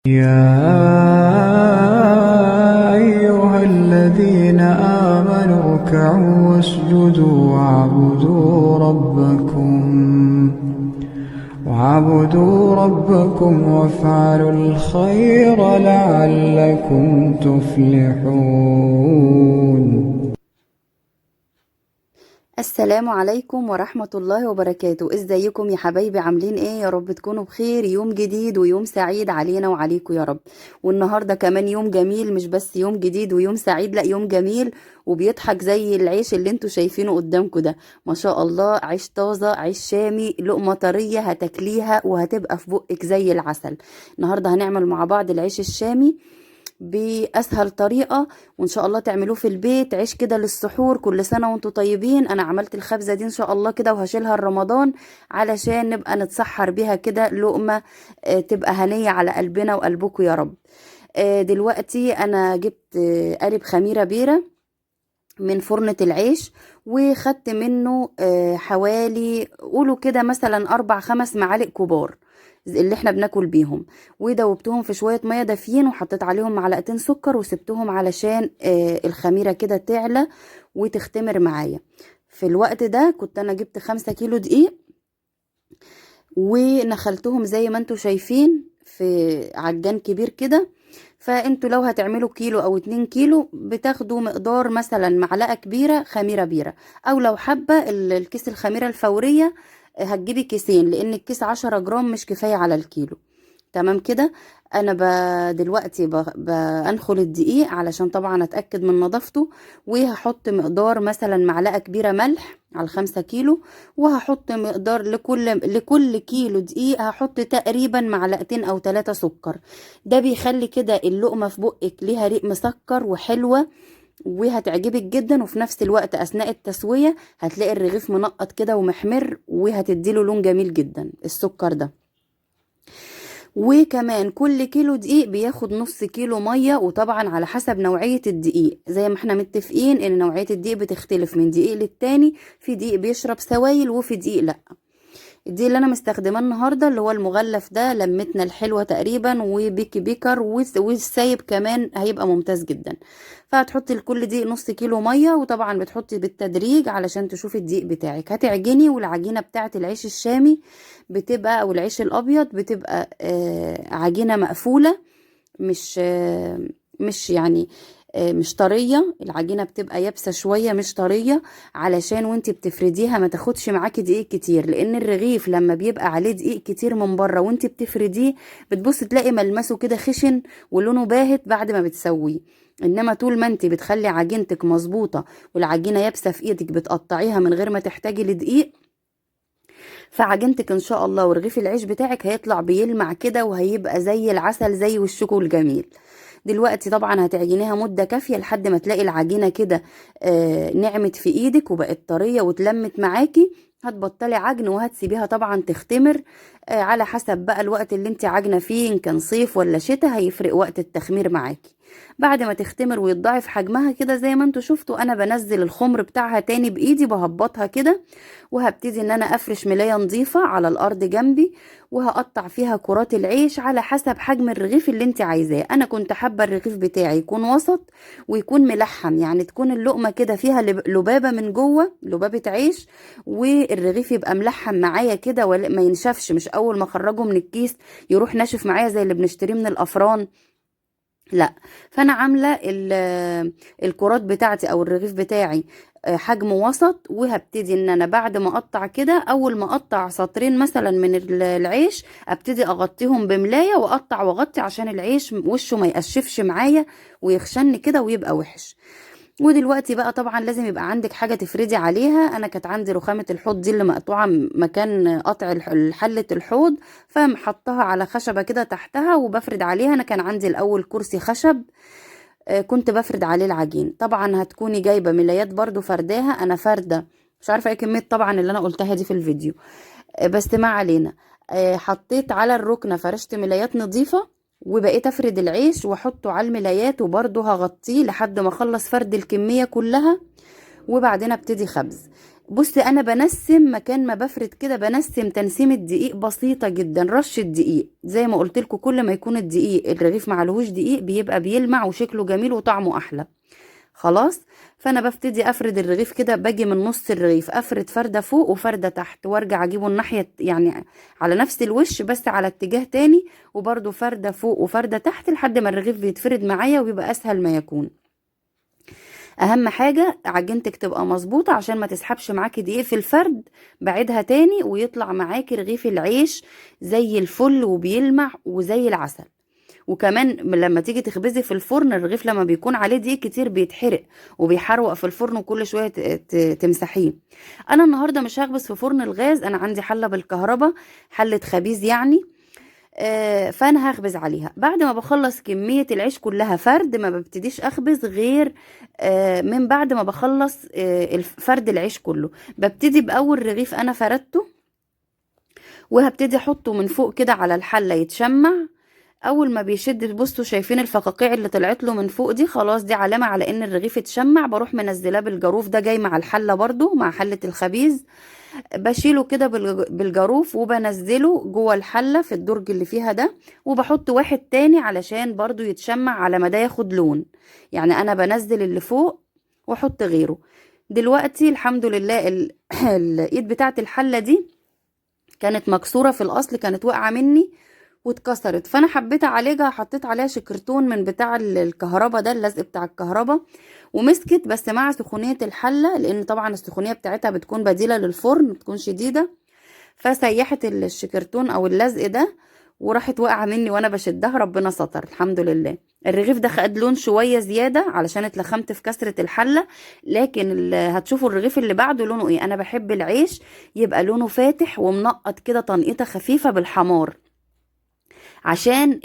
يا أيها الذين آمنوا اركعوا واسجدوا واعبدوا ربكم وافعلوا الخير لعلكم تفلحون. السلام عليكم ورحمة الله وبركاته. ازيكم يا حبايبي؟ عاملين ايه؟ يا رب تكونوا بخير. يوم جديد ويوم سعيد علينا وعليكم يا رب. والنهاردة كمان يوم جميل، مش بس يوم جديد ويوم سعيد، لا يوم جميل وبيضحك زي العيش اللي انتوا شايفينه قدامكم ده. ما شاء الله، عيش طازة، عيش شامي، لقمة طرية هتاكليها وهتبقى في بقك زي العسل. النهاردة هنعمل مع بعض العيش الشامي بأسهل طريقة، وإن شاء الله تعملوه في البيت. عيش كده للسحور. كل سنة وانتوا طيبين. أنا عملت الخبزة دي إن شاء الله كده وهشيلها رمضان علشان نبقى نتسحر بيها كده لقمة تبقى هنية على قلبنا وقلبكم يا رب. دلوقتي أنا جبت قالب خميرة بيرة من فرنة العيش، وخدت منه حوالي قولوا كده مثلا 4 5 معالق كبار اللي احنا بناكل بيهم، ودوبتهم في شوية مية دافيين، وحطيت عليهم معلقتين سكر وسبتهم علشان الخميرة كده تعلى وتختمر معايا. في الوقت ده كنت انا جبت 5 كيلو دقيق ونخلتهم زي ما انتوا شايفين في عجان كبير كده. فانتوا لو هتعملوا كيلو او 2 كيلو بتاخدوا مقدار مثلا معلقة كبيرة خميرة بيرة، او لو حابة الكيس الخميرة الفورية هتجيبي كيسين، لان الكيس 10 جرام مش كفاية على الكيلو. تمام كده. انا دلوقتي بنخل الدقيق علشان طبعا اتاكد من نظافته، وهحط مقدار مثلا معلقه كبيره ملح على 5 كيلو، وهحط مقدار لكل كيلو دقيق هحط تقريبا معلقتين او 3 سكر. ده بيخلي كده اللقمه في بقك ليها ريق مسكر وحلوه وهتعجبك جدا، وفي نفس الوقت اثناء التسويه هتلاقي الرغيف منقط كده ومحمر، وهتديله لون جميل جدا السكر ده. وكمان كل كيلو دقيق بياخد نص كيلو مية، وطبعا على حسب نوعية الدقيق، زي ما احنا متفقين ان نوعية الدقيق بتختلف من دقيق للتاني. في دقيق بيشرب سوائل وفي دقيق لا. دي اللي انا مستخدماه النهارده اللي هو المغلف ده، لمتنا الحلوه تقريبا وبيكي بيكر والسايب كمان هيبقى ممتاز جدا. فهتحطي لكل دقيق نص كيلو ميه، وطبعا بتحطي بالتدريج علشان تشوفي الدقيق بتاعك هتعجني. والعجينه بتاعه العيش الشامي بتبقى او العيش الابيض بتبقى عجينه مقفوله، مش مش يعني مش طرية. العجينة بتبقى يابسة شوية مش طرية، علشان وانتي بتفرديها ما تاخدش معاكي دقيق كتير، لان الرغيف لما بيبقى عليه دقيق كتير من بره وانتي بتفرديه بتبص تلاقي ملمسه كده خشن ولونه باهت بعد ما بتسويه. انما طول ما انتي بتخلي عجينتك مظبوطة والعجينة يابسة في ايدك بتقطعيها من غير ما تحتاجي لدقيق، فعجينتك ان شاء الله ورغيف العيش بتاعك هيطلع بيلمع كده وهيبقى زي العسل زي وشكو الجميل. دلوقتي طبعا هتعجنيها مدة كافية لحد ما تلاقي العجينة كده نعمت في ايدك وبقت طرية واتلمت معاكي. هتبطلي عجن وهتسيبيها طبعا تختمر على حسب بقى الوقت اللي انت عجنة فيه، ان كان صيف ولا شتاء هيفرق وقت التخمير معاكي. بعد ما تختمر ويتضاعف حجمها كده زي ما انتوا شفتوا، انا بنزل الخمر بتاعها تاني بايدي بهبطها كده، وهبتدي ان انا افرش ملاية نظيفة على الارض جنبي، وهقطع فيها كرات العيش على حسب حجم الرغيف اللي انت عايزاه. انا كنت حابة الرغيف بتاعي يكون وسط ويكون ملحم، يعني تكون اللقمة كده فيها لبابة من جوه، لبابة عيش، والرغيف يبقى ملحم معايا كده ما ينشفش، مش اول ما اخرجه من الكيس يروح ناشف معايا زي اللي بنشتريه من الافران، لا. فانا عامله الكرات بتاعتي او الرغيف بتاعي حجم وسط، وهبتدي ان انا بعد ما اقطع كده، اول ما اقطع سطرين مثلا من العيش ابتدي اغطيهم بملايه واقطع واغطي عشان العيش وشه ما يقشفش معايا ويخشن كده ويبقى وحش. ودلوقتي بقى طبعا لازم يبقى عندك حاجة تفردي عليها. انا كانت عندي رخامة الحوض دي اللي مقطوعة مكان قطع حلة الحوض، فمحطها على خشبة كده تحتها وبفرد عليها. انا كان عندي الاول كرسي خشب كنت بفرد عليه العجين. طبعا هتكوني جايبة ملايات برضو فرداها، انا فردة مش عارفة ايه كمية طبعا اللي انا قلتها دي في الفيديو، بس ما علينا. حطيت على الركنة فرشت ملايات نظيفة، وبقيت افرد العيش واحطه على الملايات، وبرضه هغطيه لحد ما اخلص فرد الكمية كلها، وبعدين ابتدي خبز. بصي انا بنسم مكان ما بفرد كده، بنسم تنسيمة دقيق بسيطة جدا، رشة دقيق زي ما قلت لكم. كل ما يكون الدقيق الرغيف معلهوش دقيق بيبقى بيلمع وشكله جميل وطعمه احلى. خلاص. فانا ببتدي افرد الرغيف كده، باجي من نص الرغيف افرد فردة فوق وفردة تحت، وارجع اجيبه الناحية يعني على نفس الوش بس على اتجاه تاني، وبرده فردة فوق وفردة تحت لحد ما الرغيف بيتفرد معايا وبيبقى اسهل ما يكون. اهم حاجة عجينتك تبقى مظبوطة عشان ما تسحبش معاكي دقيق في الفرد. بعدها تاني ويطلع معاكي رغيف العيش زي الفل وبيلمع وزي العسل. وكمان لما تيجي تخبزي في الفرن، الرغيف لما بيكون عليه دقيق كتير بيتحرق وبيحروق في الفرن، وكل شوية تمسحيه. انا النهاردة مش هخبز في فرن الغاز، انا عندي حلة بالكهرباء، حلة خبيز يعني. فانا هخبز عليها بعد ما بخلص كمية العيش كلها فرد. ما ببتديش اخبز غير من بعد ما بخلص فرد العيش كله. ببتدي باول رغيف انا فردته، وهبتدي احطه من فوق كده على الحلة يتشمع. اول ما بيشد، بصوا شايفين الفقاقيع اللي طلعت له من فوق دي؟ خلاص دي علامة على ان الرغيف اتشمع. بروح منزلاه بالجاروف، ده جاي مع الحلة برضو مع حلة الخبيز. بشيله كده بالجاروف وبنزله جوه الحلة في الدرج اللي فيها ده، وبحط واحد تاني علشان برضو يتشمع على ما ده ياخد لون. يعني انا بنزل اللي فوق واحط غيره. دلوقتي الحمد لله الايد بتاعت الحلة دي كانت مكسورة في الاصل، كانت واقعة مني واتكسرت، فانا حبيت اعالجها، حطيت عليها شكرتون من بتاع الكهرباء ده، اللزق بتاع الكهرباء، ومسكت. بس مع سخونية الحلة، لان طبعا السخونية بتاعتها بتكون بديلة للفرن، بتكون شديدة، فسيحت الشكرتون او اللزق ده وراحت واقعة مني وانا بشدها. ربنا ستر الحمد لله. الرغيف ده خد لون شوية زيادة علشان اتلخمت في كسرة الحلة، لكن هتشوفوا الرغيف اللي بعده لونه ايه. انا بحب العيش يبقى لونه فاتح ومنقط كده، تنقيطة خفيفة بالحمار، عشان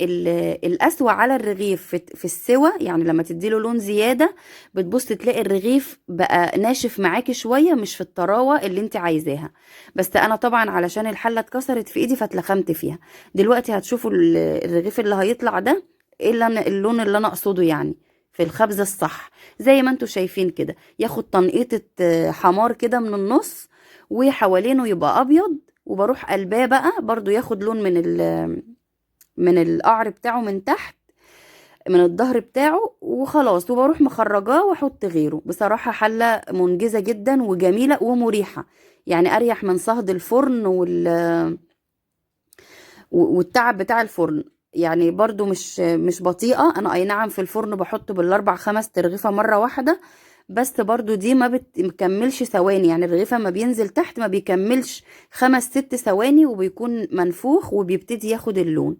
القسوة على الرغيف في السوى. يعني لما تديله لون زيادة بتبص تلاقي الرغيف بقى ناشف معاكي شوية، مش في الطراوة اللي انت عايزاها. بس انا طبعا علشان الحلة اتكسرت في ايدي فاتلخمت فيها. دلوقتي هتشوفوا الرغيف اللي هيطلع ده ايه اللون اللي انا اقصده يعني في الخبز الصح. زي ما انتوا شايفين كده، ياخد تنقيطة حمار كده من النص، وحوالينه يبقى ابيض، وبروح قلباه بقى برضو ياخد لون من القعر بتاعه من تحت، من الظهر بتاعه، وخلاص. وبروح مخرجاه واحط غيره. بصراحة حلة منجزة جدا وجميلة ومريحة، يعني اريح من صهد الفرن والتعب بتاع الفرن. يعني برضو مش بطيئة. انا اي نعم في الفرن بحط بالاربع خمس ترغيفة مرة واحدة، بس برضو دي ما بتكملش ثواني. يعني الرغيفة ما بينزل تحت ما بيكملش 5 6 ثواني وبيكون منفوخ وبيبتدي ياخد اللون.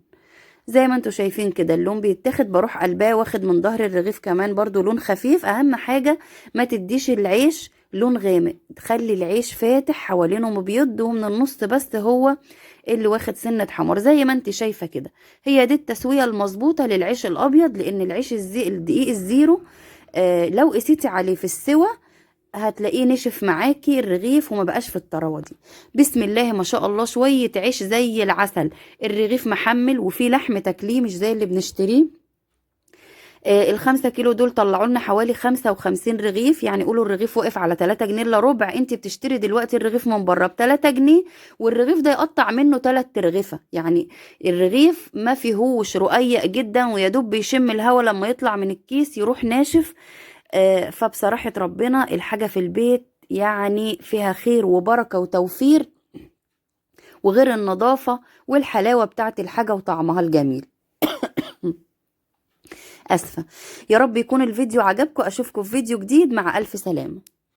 زي ما انتوا شايفين كده اللون بيتاخد. بروح قلباه واخد من ظهر الرغيف كمان برضو لون خفيف. اهم حاجة ما تديش العيش لون غامق، تخلي العيش فاتح حوالينه مبيض، ومن النص بس هو اللي واخد سنة حمر زي ما انت شايفة كده. هي دي التسوية المظبوطة للعيش الابيض، لان العيش الدقيق الزيرو لو قسيتي عليه في السوى هتلاقيه نشف معاكي الرغيف وما بقاش في الطراوه دي. بسم الله ما شاء الله، شويه عيش زي العسل، الرغيف محمل وفيه لحم تاكليه مش زي اللي بنشتريه. ال5 كيلو دول طلعوا لنا حوالي 55 رغيف. يعني قولوا الرغيف وقف على 3 جنيه الا ربع. انت بتشتري دلوقتي الرغيف من بره ب3 جنيه، والرغيف ده يقطع منه 3 رغيفة. يعني الرغيف ما فيهوش رقيق جدا، ويدوب بيشم الهواء لما يطلع من الكيس يروح ناشف. فبصراحة ربنا الحاجة في البيت يعني فيها خير وبركة وتوفير، وغير النظافة والحلاوة بتاعت الحاجة وطعمها الجميل. أسفة. يا رب يكون الفيديو عجبكم. أشوفكم في فيديو جديد، مع ألف سلامة.